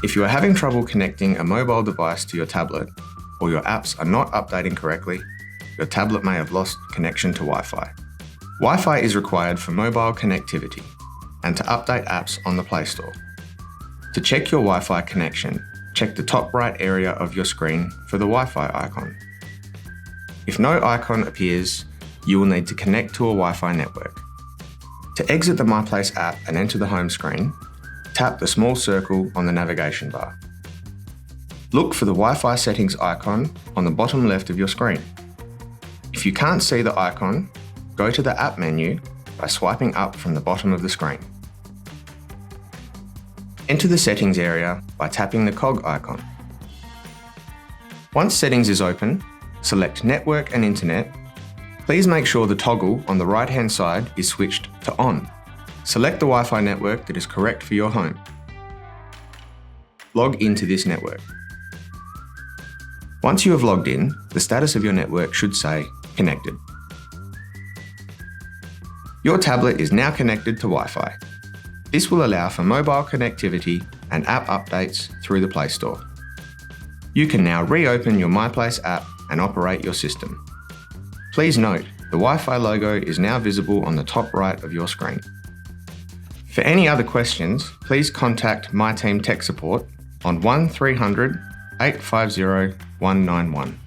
If you are having trouble connecting a mobile device to your tablet, or your apps are not updating correctly, your tablet may have lost connection to Wi-Fi. Wi-Fi is required for mobile connectivity and to update apps on the Play Store. To check your Wi-Fi connection, check the top right area of your screen for the Wi-Fi icon. If no icon appears, you will need to connect to a Wi-Fi network. To exit the MyPlace app and enter the home screen, tap the small circle on the navigation bar. Look for the Wi-Fi settings icon on the bottom left of your screen. If you can't see the icon, go to the app menu by swiping up from the bottom of the screen. Enter the settings area by tapping the cog icon. Once settings is open, select Network and Internet. Please make sure the toggle on the right-hand side is switched to on. Select the Wi-Fi network that is correct for your home. Log into this network. Once you have logged in, the status of your network should say connected. Your tablet is now connected to Wi-Fi. This will allow for mobile connectivity and app updates through the Play Store. You can now reopen your MyPlace app and operate your system. Please note, the Wi-Fi logo is now visible on the top right of your screen. For any other questions, please contact My Team Tech Support on 1300 850 191.